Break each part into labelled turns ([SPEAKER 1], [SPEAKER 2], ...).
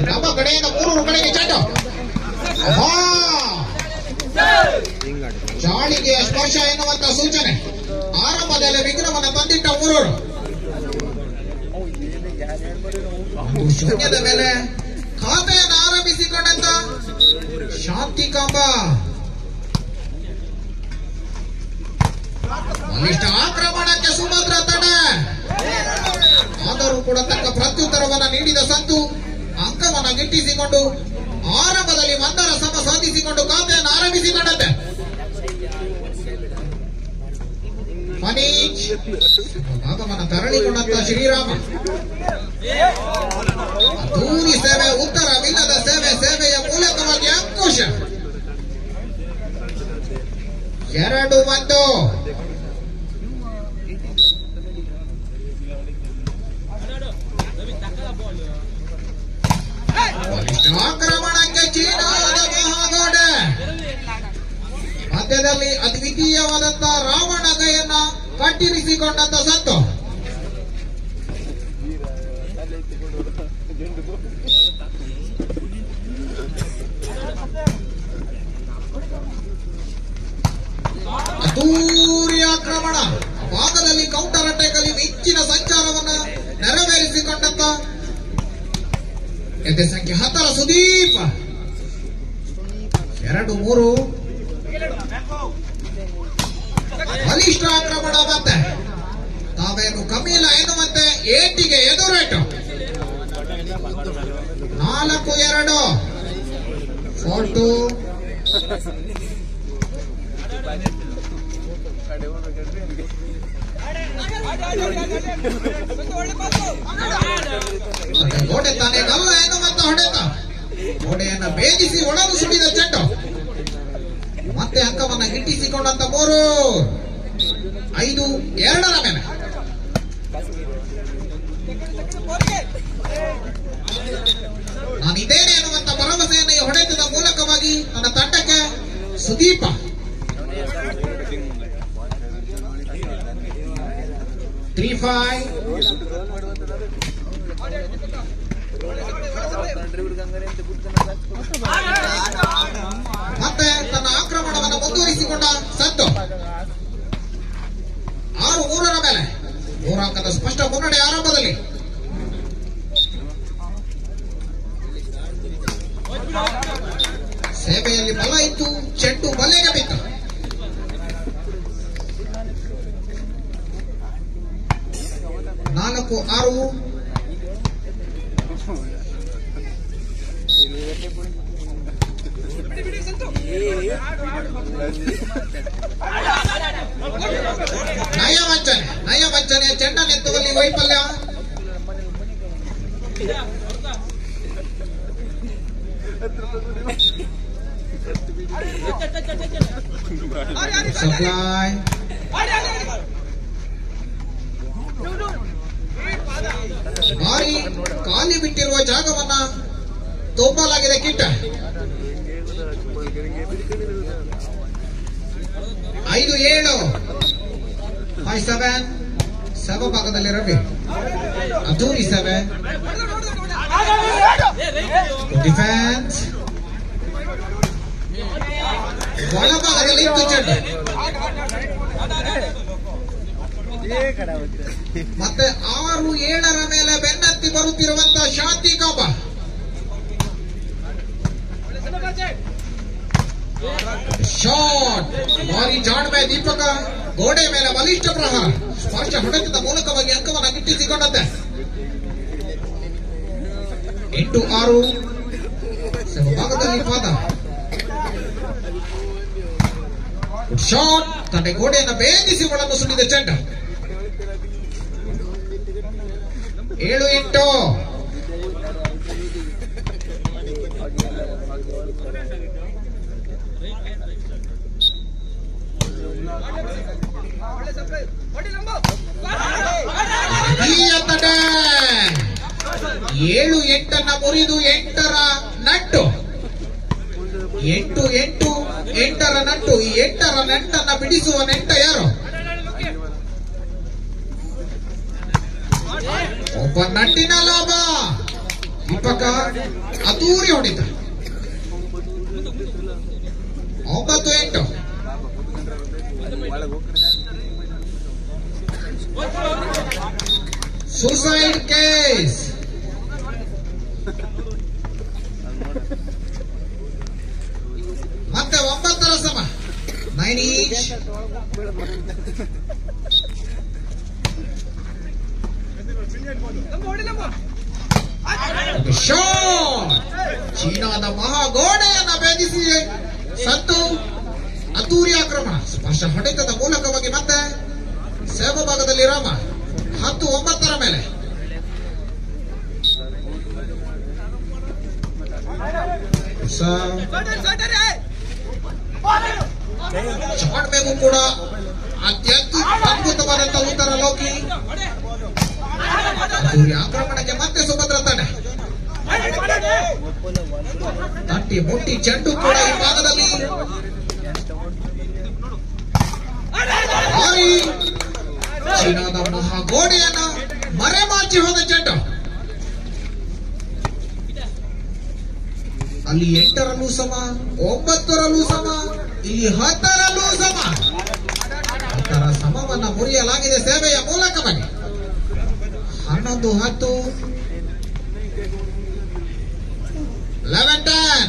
[SPEAKER 1] ನಮ್ಮ ಕಡೆಯಿಂದ 3 ಕಡೆಗೆ ಚೆಂಡು. ಚಾಳಿಗೆ ಸ್ಪರ್ಶ ಎನ್ನುವಂತ ಸೂಚನೆ. ಆರಂಭದಲ್ಲಿ ವಿಘ್ನವನ್ನು ತಂದಿಟ್ಟ ಊರೂರು. ಶೂನ್ಯದ ಮೇಲೆ ಖಾತೆಯನ್ನು ಆರಂಭಿಸಿಕೊಂಡಂತ ಶಾಂತಿಕಾಂಬ. ಬಲಿಷ್ಠ ಆಕ್ರಮಣಕ್ಕೆ ಸುಭದ್ರ ತಡೆ. ಆದರೂ ಕೂಡ ತಕ್ಕ ಪ್ರತ್ಯುತ್ತರವನ್ನು ನೀಡಿದ ಸಂತು ಅಂಕವನ್ನು ಗಿಟ್ಟಿಸಿಕೊಂಡು ಆರಂಭದಲ್ಲಿ 1 ಸಮ ಸಾಧಿಸಿಕೊಂಡು ಖಾತೆಯನ್ನು ಆರಂಭಿಸಿಕೊಂಡಂತೆ. ಮನೀಶ್ ಭಾಗವನ್ನು ತರಳಿಕೊಂಡಂತ ಶ್ರೀರಾಮ. ದೂರಿ ಸೇವೆ, ಉತ್ತರವಿಲ್ಲದ ಸೇವೆ, ಸೇವೆಯ ಮೂಲಕವಾಗಿ ಅಂಕುಶ. 2-1. ಆಕ್ರಮಣಕ್ಕೆ ಚೀನಾದ ಮಹಾಗೋಡೆ. ಮಧ್ಯದಲ್ಲಿ ಅದ್ವಿತೀಯವಾದಂತ ರಾವಣ ಕೈಯನ್ನ ಕಟ್ಟಿರಿಸಿಕೊಂಡಂತ ಸಂತು. ಅದ್ದೂರಿ ಆಕ್ರಮಣ. ಭಾಗದಲ್ಲಿ ಕೌಂಟರ್ ಅಟ್ಯಾಕ್ ಅಲ್ಲಿ ಮಿಂಚಿನ ಸಂಚಾರವನ್ನ ನೆರವೇರಿಸಿಕೊಂಡಂತ ಎದೆ ಸಂಖ್ಯೆ 10 ಸುದೀಪ್. 2-3. ಬಲಿಷ್ಠ ಆಕ್ರಮಣ. ಮತ್ತೆ ತಾವೇನು ಕಮ್ಮಿಲ್ಲ ಎನ್ನುವಂತೆ ಏಟಿಗೆ ಎದುರೇಟು. 4-2. 4-2. ಗೋಡೆ ತಾನೇ ಗಲ್ಲ ಎನ್ನುವಂತ ಹೊಡೆತ. ಗೋಡೆಯನ್ನು ಭೇದಿಸಿ ಒಳಲು ಸುಡಿದ ಚೆಂಡು. ಮತ್ತೆ ಅಂಕವನ್ನು ಗಿಟ್ಟಿಸಿಕೊಂಡಂತ 3. 5-2 ಮೇಲೆ. ನಾನಿದ್ದೇನೆ ಎನ್ನುವಂತ ಭರವಸೆಯನ್ನು ಈ ಹೊಡೆತದ ಮೂಲಕವಾಗಿ ನನ್ನ ತಂಡಕ್ಕೆ ಸುದೀಪ. 3-5. ಮತ್ತೆ ತನ್ನ ಆಕ್ರಮಣವನ್ನು ಮುಂದುವರಿಸಿಕೊಂಡ ಸಂತು. 6-3 ಮೇಲೆ 3 ಅಂಕದ ಸ್ಪಷ್ಟ ಮುನ್ನಡೆ ಆರಂಭದಲ್ಲಿ. ಸೇವೆಯಲ್ಲಿ ಬಲ ಇತ್ತು, ಚೆಂಡು ಬಲೆಗೆ ಬಿತ್ತು. 4-6. ನಯವಂಚನೆ ಚೆಂಡನೆತ್ತುವಲ್ಲಿ ವೈಫಲ್ಯ. ಸಪ್ಲೈ. ಭಾರಿ ಖಾಲಿ ಬಿಟ್ಟಿರುವ ಜಾಗವನ್ನ ತುಂಬಲಾಗಿದೆ ಕಿಟ್ಟ. 5-7. 5-7 ಭಾಗದಲ್ಲಿ ರವಿ. ಅದ್ದೂರಿ 7. ಡಿಫೆನ್ಸ್. ಒಳಭಾಗದಲ್ಲಿ ಇತ್ತು ಚೆಂಡು. ಮತ್ತೆ 6-7 ಮೇಲೆ ಬೆನ್ನತ್ತಿ ಬರುತ್ತಿರುವಂತಹ ಶಾಂತಿ ಕಾಂಬ. ಶಾಟ್. ಭಾರಿ ಜಾಣ್ಮೆ ದೀಪಕ. ಗೋಡೆ ಮೇಲೆ ಬಲಿಷ್ಠ ಪ್ರಹಾರ. ಸ್ಪರ್ಶ ಹೊಡೆತದ ಮೂಲಕವಾಗಿ ಅಂಕವನ್ನು ಗಿಟ್ಟಿಸಿಕೊಂಡಂತೆ. 8-6. ಭಾಗದಲ್ಲಿ ಪಾದ. ಶಾಟ್. ತನ್ನ ಗೋಡೆಯನ್ನು ಭೇದಿಸಿ ಒಳನ್ನು ಸುಡಿದ ಚೆಂಡ. 7-8. ತಡೆ 7-8 ಮುರಿದು 8ರ ನಟ್ಟು. 8-8 ನಟ್ಟು. ಈ 8ರ ನೆಟ್ಟನ್ನ ಬಿಡಿಸುವ ನೆಟ್ಟ ಯಾರು? ಒಬ್ಬ ನಟ್ಟಿನ ಲಾಭ. ದೀಪಕ ಅತೂರಿ ಹೊಡಿತ 9-8. Suicide case. ಮತ್ತೆ 9 ಸಮ 9 each. ಶಾಟ್. ಚೀನಾದ ಮಹಾಗೋಡೆಯನ್ನ ಭೇದಿಸಿ ಸತ್ತು ಅದ್ದೂರಿ ಆಕ್ರಮಣ. ಸ್ಪರ್ಶ ಹೊಡೆತದ ಮೂಲಕವಾಗಿ ಮತ್ತೆ ಸೇವಾ ಭಾಗದಲ್ಲಿ ರಾಮ 10-9 ಮೇಲೆ. ಶಾಟ್ ಮೇಗೂ ಕೂಡ ಅತ್ಯಂತ ಅದ್ಭುತವಾದಂತಹ ಉತ್ತರ ಲೋಕಿ. ಅದ್ದೂರಿ ಆಕ್ರಮಣಕ್ಕೆ ಮತ್ತೆ ಸುಭದ್ರ ತಡೆ. ತಟ್ಟಿ ಮುಟ್ಟಿ ಚೆಂಡು ಕೂಡ ಈ ಭಾಗದಲ್ಲಿ ಚೀನಾದ ಮಹಾಗೋಡೆಯನ್ನ ಮರೆಮಾಚಿ ಹೋದ ಚೆಂಡು. ಅಲ್ಲಿ 8ರಲ್ಲೂ ಸಮ, 9ರಲ್ಲೂ ಸಮ, ಇಲ್ಲಿ 10ರಲ್ಲೂ ಸಮ. 10ರ ಸಮವನ್ನ ಮುರಿಯಲಾಗಿದೆ ಸೇವೆಯ ಮೂಲಕವಾಗಿ. 11-10, 11-10.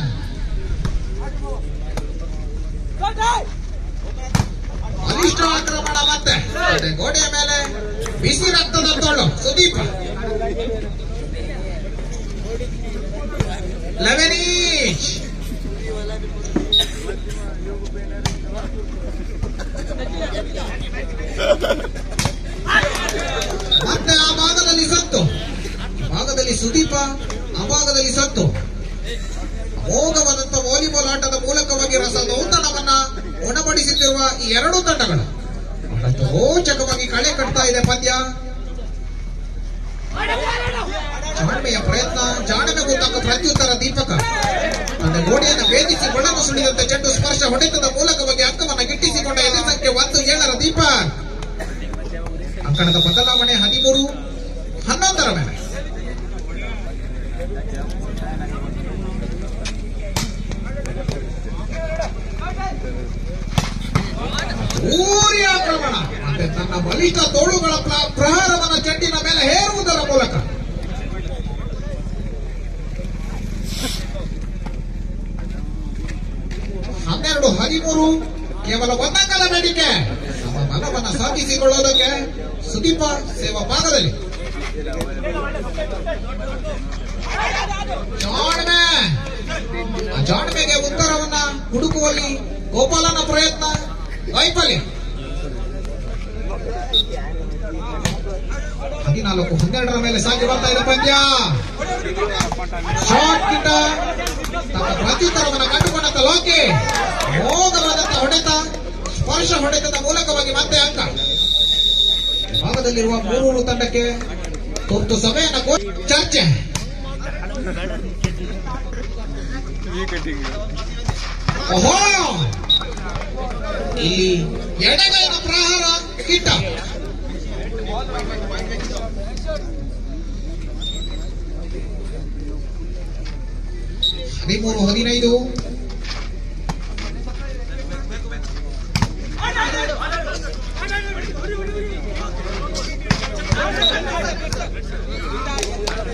[SPEAKER 1] ಬಲಿಷ್ಠ ಆಕ್ರಮಣ ಮತ್ತೆ ಗೋಡೆಯ ಮೇಲೆ ಬಿಸಿ ರಕ್ತದ ತೋಳು ಸುದೀಪ. 11 each. ಮತ್ತೆ ಆ ಭಾಗದಲ್ಲಿ ಸತ್ತು, ಈ ಭಾಗದಲ್ಲಿ ಸುದೀಪ, ಆ ಭಾಗದಲ್ಲಿ ಸತ್ತು. ಅಮೋಘವಾದಂತಹ ವಾಲಿಬಾಲ್ ಆಟದ ಮೂಲಕವಾಗಿ ರಸದೌತಣವನ್ನ ಉಣಬಡಿಸುತ್ತಿರುವ ಈ ಎರಡೂ ತಂಡಗಳು ಬಹಳಷ್ಟು ರೋಚಕವಾಗಿ ಕಳೆ ಕಟ್ತಾ ಇದೆ ಪಂದ್ಯ. ಜಾಣ್ಮೆಯ ಪ್ರಯತ್ನ, ಜಾಣ್ಮೆಗೂ ತಕ್ಕ ಪ್ರತ್ಯುತ್ತರ ದೀಪಕ. ತನ್ನ ಗೋಡೆಯನ್ನು ಭೇದಿಸಿ ಗೊಳ್ಳನ್ನು ಸುಳಿದಂತೆ ಚೆಂಡು ಸ್ಪರ್ಶ ಹೊಡೆತದ ಮೂಲಕವಾಗಿ ಅಂಕವನ್ನು ಗಿಟ್ಟಿಸಿಕೊಂಡ ಎದೆ ಸಂಖ್ಯೆ 1-7ರ ದೀಪಕ್. ಅಂಕಣದ ಬದಲಾವಣೆ 13-11 ಮೇಲೆ. ಊರಿ ಆಕ್ರಮಣ ಮತ್ತೆ ತನ್ನ ಬಲಿಷ್ಠ ತೋಳುಗಳ ಪ್ರಹಾರವನ್ನು ಚೆಂಡಿನ ಮೇಲೆ ಹೇರುವುದರ ಮೂಲಕ 12-13. ಕೇವಲ ಒಂದಂಕಲ ಬೇಡಿಕೆ. ನಮ್ಮ ಬಲವನ್ನು ಸಾಧಿಸಿಕೊಳ್ಳೋದಕ್ಕೆ ಸುದೀಪ ಸೇವಾ ಭಾಗದಲ್ಲಿ. ಜಾಣ್ಮೆ, ಆ ಜಾಣ್ಮೆಗೆ ಉತ್ತರವನ್ನ ಹುಡುಕುವಲ್ಲಿ ಗೋಪಾಲನ ಪ್ರಯತ್ನ ವೈಫಲ್ಯ. 14-12 ಮೇಲೆ ಸಾಗಿ ಬರ್ತಾ ಇದೆ ಪಂದ್ಯ. ಶಾಟ್ ಕಿಟ್ಟ ತಮ್ಮ ಪ್ರತ್ಯುತ್ತರವನ್ನು ಕಂಡುಕೊಂಡಂತ ಲೋಕಿ ಮೋಘವಾದಂತಹ ಹೊಡೆತ, ಸ್ಪರ್ಶ ಹೊಡೆತದ ಮೂಲಕವಾಗಿ ಮತ್ತೆ ಅಂಕ. ಭಾಗದಲ್ಲಿರುವ 3 ತಂಡಕ್ಕೆ ತುರ್ತು ಸಭೆಯನ್ನ ಚರ್ಚೆ. ಓಹೋ, ಇಲ್ಲಿ ಎಡಗೈನ ಪ್ರಹಾರ ಕಿಟ್ಟ. ಹದಿಮೂರು 15.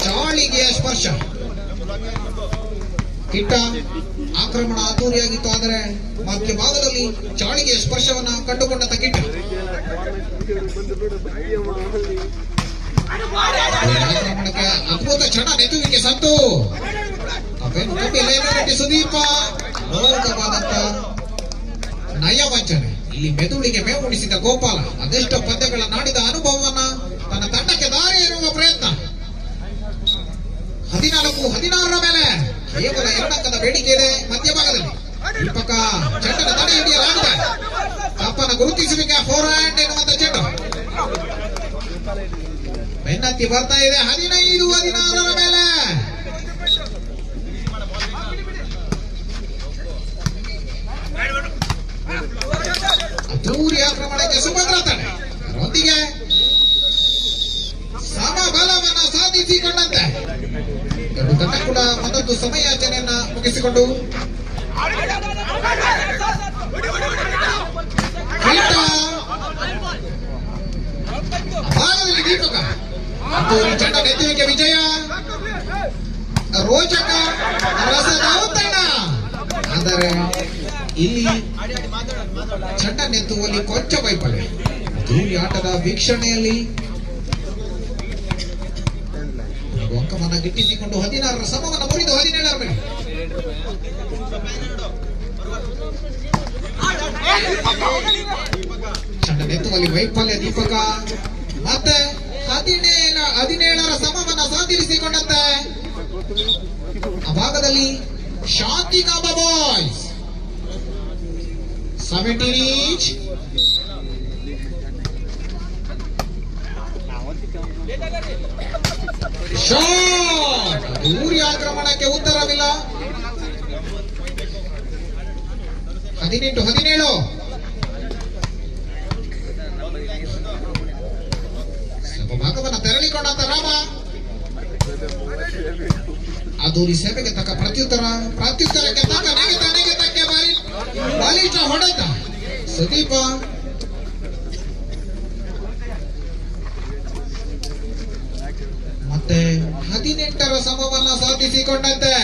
[SPEAKER 1] ಚಾಳಿಗೆಯ ಸ್ಪರ್ಶ ಕಿಟ್ಟ. ಆಕ್ರಮಣ ಅದ್ದೂರಿಯಾಗಿತ್ತು, ಆದರೆ ಮಧ್ಯ ಭಾಗದಲ್ಲಿ ಚಾಳಿಗೆಯ ಸ್ಪರ್ಶವನ್ನ ಕಂಡುಕೊಂಡಂತ ಕಿಟ್ಟ. ಆಕ್ರಮಣಕ್ಕೆ ಅದ್ಭುತ ಕ್ಷಣ ನೆತುವಿಗೆ ಸತ್ತು. ಸುದೀಪ ಮೋಘವಾದಂತ ನಯವಂಚನೆ. ಇಲ್ಲಿ ಮೆದುಳಿಗೆ ಮೇವುಣಿಸಿದ ಗೋಪಾಲ ಅದೆಷ್ಟೋ ಪಂದ್ಯಗಳ ನಾಡಿದ ಅನುಭವವನ್ನ ತನ್ನ ತಂಡಕ್ಕೆ ದಾರಿ ಇರುವ ಪ್ರಯತ್ನ. 14-16 ಮೇಲೆ ಕೇವಲ 2 ಅಂಕದ ಬೇಡಿಕೆ ಇದೆ ಮಧ್ಯಭಾಗದಲ್ಲಿ. ದೀಪಕ ಚೆಂಡನ ತಡೆ ಹಿಡಿಯಲಾಗಿದೆ. ತಪ್ಪನ್ನು ಗುರುತಿಸುವಿಕೆ 4 ಹ್ಯಾಂಡ್ ಎನ್ನುವಂತ ಚೆಂಡು ಬೆನ್ನತ್ತಿ ಬರ್ತಾ ಇದೆ. 15-16 ಮೇಲೆ ಅದ್ದೂರಿ ಆಕ್ರಮಣಕ್ಕೆ ಸುಭದ್ರ ತಡೆ ಅದರೊಂದಿಗೆ ಸಮಬಲವನ್ನು ಸಾಧಿಸಿಕೊಂಡಂತೆ ಎರಡು ತಂಡ ಕೂಡ ಒಂದೊಂದು ಸಮಯಾಚನೆಯನ್ನ ಮುಗಿಸಿಕೊಂಡು ಭಾಗದಲ್ಲಿ ದೀಪಕ ಮತ್ತು ಚಂಡ ನೆತ್ತುವಿಕೆ ವಿಜಯ ರೋಚಕ ರಸದ ಔತಣ. ಆದರೆ ಇಲ್ಲಿ ಚಂಡ ನೆತ್ತುವಲ್ಲಿ ಕೊಂಚ ವೈಫಲ್ಯ. ಈ ಆಟದ ವೀಕ್ಷಣೆಯಲ್ಲಿ ಅಂಕವನ್ನು ಗಿಟ್ಟಿಸಿಕೊಂಡು 16ರ ಸಮವನ್ನು ಮುರಿದು 17ರ ಮೇಲೆ ಚಂಡ ನೆತ್ತುವಲ್ಲಿ ವೈಫಲ್ಯ ದೀಪಕ. ಮತ್ತೆ 17ರ ಸಮವನ್ನು ಸಾಧಿಸಿಕೊಂಡಂತೆ ಆ ಭಾಗದಲ್ಲಿ ಶಾಂತಿ ಕಾಂಬ ಬಾಯ್ಸ್ 17 each. ಶಾಟ್ ದೂರಿ ಆಕ್ರಮಣಕ್ಕೆ ಉತ್ತರವಿಲ್ಲ. 18-17 ಭಾಗವನ್ನು ತೆರಳಿಕೊಂಡಂತ ರಾಮ ಅದ್ದೂರಿ ಸೇವೆಗೆ ತಕ್ಕ ಪ್ರತ್ಯುತ್ತರಕ್ಕೆ ತಕ್ಕ ನೆಗೆತಕ್ಕೆ ಬಲಿಷ್ಠ ಹೊಡೆತ ಸುದೀಪ. ಮತ್ತೆ 18ರ ಸಮವನ್ನ ಸಾಧಿಸಿಕೊಂಡಂತೆ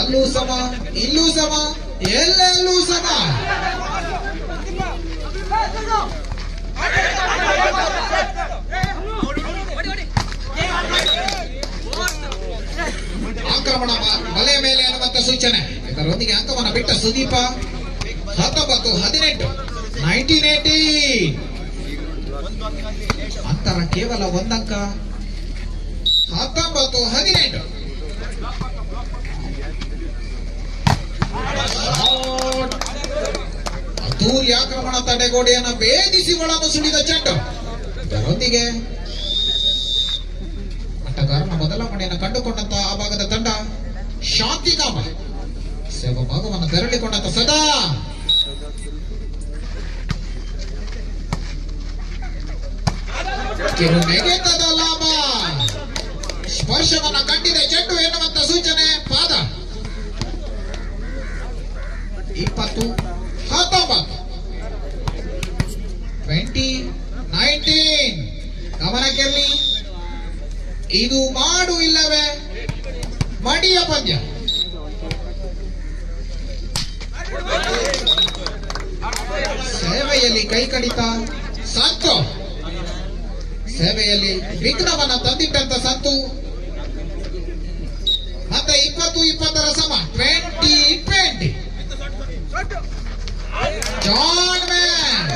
[SPEAKER 1] ಅಲ್ಲೂ ಸಮ ಇಲ್ಲೂ ಸಮ ಎಲ್ಲೆಲ್ಲೂ ಸಮ. ಆಕ್ರಮಣ ಬಲೆಯ ಮೇಲೆ ಅನ್ನುವಂತ ಸೂಚನೆ. ಇದರೊಂದಿಗೆ ಅಂಕವನ್ನು ಬಿಟ್ಟ ಸುದೀಪ 19-18 1980 ಅಂತರ ಕೇವಲ ಒಂದಂಕ 19-18. ಅದ್ದೂರಿ ಆಕ್ರಮಣ ತಡೆಗೋಡೆಯನ್ನು ಭೇದಿಸಿ ಒಳನು ಸುಳಿದ ಚೆಂಡು. ಇದರೊಂದಿಗೆ ಆಟಗಾರನ ಬದಲಾವಣೆಯನ್ನು ಕಂಡುಕೊಂಡಂತ ಆ ಭಾಗದ ತಂಡ ಶಾಂತಿಧಾಮ ಸೇವಾ ಭಾಗವನ್ನು ತೆರಳಿಕೊಂಡಂತ ಸದಾ ನೆಗೆತದ ಲಾಭ. ಸ್ಪರ್ಶವನ್ನ ಕಂಡಿದೆ ಚೆಂಡು ಎನ್ನುವಂತ ಸೂಚನೆ. ಪಾದ 20-19 20-19 ಗಮನಕ್ಕಿರಲಿ. ಇದು ಮಾಡು ಇಲ್ಲವೇ ಮಡಿಯ ಪಂದ್ಯ. ಸೇವೆಯಲ್ಲಿ ಕೈ ಕಡಿತ ಸಂತು, ಸೇವೆಯಲ್ಲಿ ವಿಘ್ನವನ್ನ ತಂದಿಟ್ಟಂತ ಸಂತು. ಮತ್ತೆ 20-20ರ ಸಮ 20-20 ಜಾನ್ ಮ್ಯಾನ್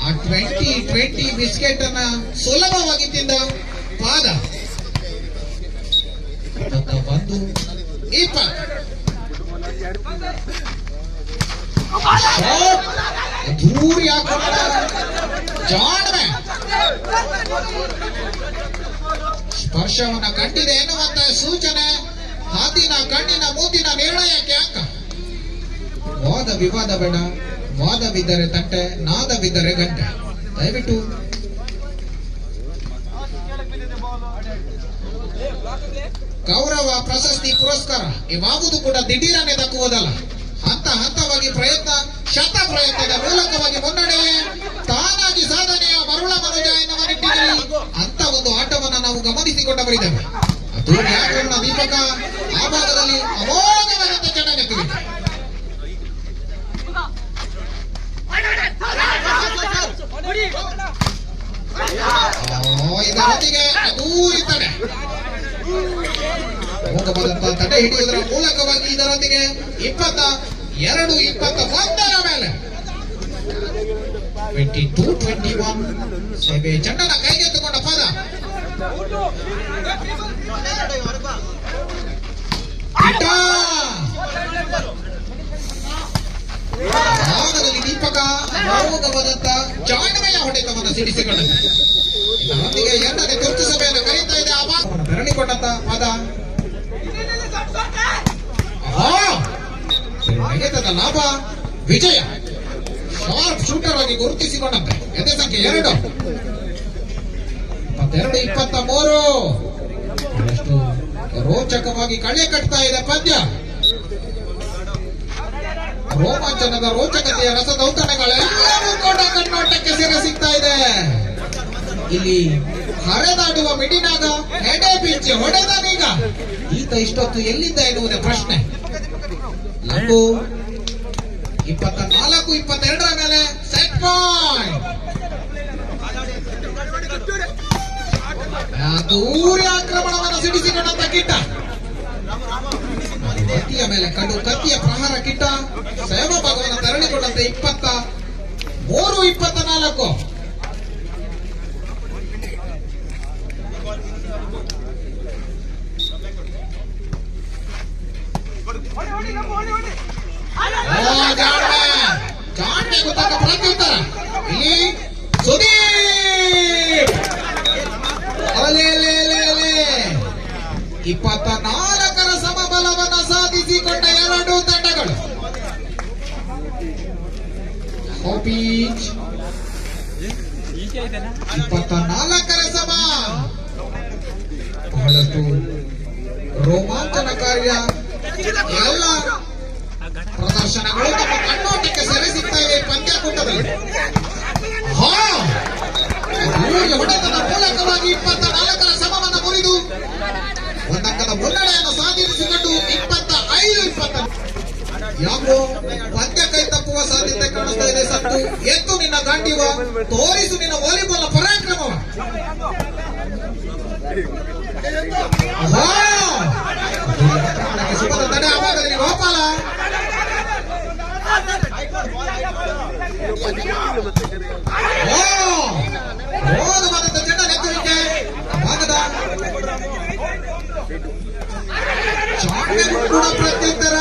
[SPEAKER 1] ಆ 20-20 ಬಿಸ್ಕೆಟ್ ಅನ್ನ ಸುಲಭವಾಗಿ ತಿಂದ ಪಾದ. 21-20 ದೂರಿ ಆಕ್ರಮಣ ಜಾನ್ ಮ್ಯಾನ್ ಸ್ಪರ್ಶವನ್ನ ಕಂಡಿದೆ ಎನ್ನುವಂತ ಸೂಚನೆ. ಹಾದಿನ ಕಣ್ಣಿನ ಮೂತಿನ ನಿರ್ಣಯಕ್ಕೆ ಅಂಕ. ವಾದ ವಿವಾದ ಬೇಡ. ವಾದವಿದ್ದರೆ ತಟ್ಟೆ, ನಾದವಿದ್ದರೆ ಗಂಟೆ. ದಯವಿಟ್ಟು ಗೌರವ ಪ್ರಶಸ್ತಿ ಪುರಸ್ಕಾರ ಇವಾಗುವುದು ಕೂಡ ದಿಢೀರನೆ ದಕ್ಕುವುದಲ್ಲ. ಹಂತ ಹಂತವಾಗಿ ಪ್ರಯತ್ನ, ಶತ ಪ್ರಯತ್ನದ ಮೂಲಕವಾಗಿ ಮುನ್ನಡೆ, ತಾನಾಗಿ ಸಾಧನೆಯ ಮರುಳ ಮನುಜ ಎನ್ನುವ ನಿಟ್ಟಿನಲ್ಲಿ ಅಂತ ಒಂದು ಆಟವನ್ನು ನಾವು ಗಮನಿಸಿಕೊಂಡವರಿದ್ದೇವೆ. ಅದು ಆಕ್ರಮಣ ದೀಪಕ ಆ ಭಾಗದಲ್ಲಿ ಅಮೋಘವಾದಂತ ಚೆಂಡ ನೆತ್ತಿದೆ. ಇದರೊಂದಿಗೆ ಅದ್ದೂರಿ ತಡೆ ಹೋಗಬಹುದಂತ ತಡೆ ಹಿಡಿಯುವುದರ ಮೂಲಕವಾಗಿ ಇದರೊಂದಿಗೆ 22-21ರ ಮೇಲೆ 22-21 ಸೇವೆ ಚೆಂಡನ ಕೈಗೆತ್ತಿಕೊಂಡ ಪದ. ಭಾಗದಲ್ಲಿ ದೀಪಕ ಅಮೋಘವಾದಂತ ಜಾಣ್ಮೆಯ ಹೊಡೆತವನ್ನು ಸಿಡಿಸಿಕೊಂಡರು. ಇದರೊಂದಿಗೆ 2ನೇ ತುರ್ತು ಸಭೆಯನ್ನು ಕರೀತಾ ಇದೆ. ಆ ಭಾಗವನ್ನು ಬೆರಳಿಕೊಂಡಂತ ಪದ ನೆಗೆತದ ಲಾಭ ವಿಜಯ. ಶಾರ್ಪ್ ಶೂಟರ್ ಆಗಿ ಗುರುತಿಸಿಕೊಂಡಂತೆ ಎದೆ ಸಂಖ್ಯೆ 2 22-23 ರೋಮಾಂಚಕವಾಗಿ ಕಳೆ ಕಟ್ತಾ ಇದೆ ಪಂದ್ಯ. ರೋಮಾಂಚನದ ರೋಚಕತೆಯ ರಸದೌತಣಗಳೆಲ್ಲವೂ ಕೂಡ ಕಣ್ಣೋಟಕ್ಕೆ ಸೆರೆ ಸಿಗ್ತಾ ಇದೆ. ಇಲ್ಲಿ ಹರಿದಾಡುವ ಮಿಡಿನಾಗ ಎಡೆ ಬೀಚಿ ಹೊಡೆದನೀಗ. ಈತ ಇಷ್ಟೊತ್ತು ಎಲ್ಲಿದ್ದ ಎನ್ನುವುದೇ ಪ್ರಶ್ನೆ. ಲಂಬು 24-22 ಮೇಲೆ ಸೆಟ್ ಪಾಯಿಂಟ್. ದೂರ ಆಕ್ರಮಣವನ್ನು ಸಿಡಿಸಿಕೊಂಡಂತ ಕಿಟ್ಟ. ಕತ್ತಿಯ ಮೇಲೆ ಕತ್ತಿಯ ಪ್ರಹಾರ ಕಿಟ್ಟ ಸೇವಾ ಭಾಗವನ್ನು ತರಳಿಕೊಂಡಂತೆ 23-24. ಜಾಣ್ಮೆ ಗೊತ್ತಾಗ ಪ್ರತ್ಯುತ್ತರ. ಇಲ್ಲಿ ಸುದೀಪ್ 24ರ ಸಮಬಲವನ್ನು ಸಾಧಿಸಿಕೊಂಡ ಎರಡು ತಂಡಗಳು. 24ರ ಸಮ. ಬಹಳಷ್ಟು ರೋಮಾಂಚನಕಾರಿಯ ಎಲ್ಲ ಪ್ರದರ್ಶನಗಳು ನಮ್ಮ ಕಣ್ಣೋಟಕ್ಕೆ ಸೆರೆ ಸಿಗ್ತಾ ಇವೆ ಪಂದ್ಯಾಕೂಟದಲ್ಲಿ. ಹೊಡೆತದ ಮೂಲಕವಾಗಿ 24ರ ಸಮವನ್ನು ಮುರಿದು ಒಂದಂಕದ ಮುನ್ನಡೆಯನ್ನು ಸಾಧಿಸಿಕೊಂಡು 25-20. ಯಾಕೋ ಪಂದ್ಯ ಕೈ ತಪ್ಪುವ ಸಾಧ್ಯತೆ ಕಾಣಿಸ್ತಾ ಇದೆ. ಸತ್ತು ಎತ್ತು ನಿನ್ನ ಗಾಂಡಿವ, ತೋರಿಸು ನಿನ್ನ ವಾಲಿಬಾಲ್ ಪರಾಕ್ರಮವ. ಸುಖದ ತಡೆ ಆವಾಗದಲ್ಲಿ ಗೋಪಾಲ ಹೋಗಬಾರದ ಚೆಂಡ ನೆತ್ತುವಿಕೆ ಭಾಗದ ಚಾಣ್ಮೆಗೂ ಕೂಡ ಪ್ರತ್ಯುತ್ತರ.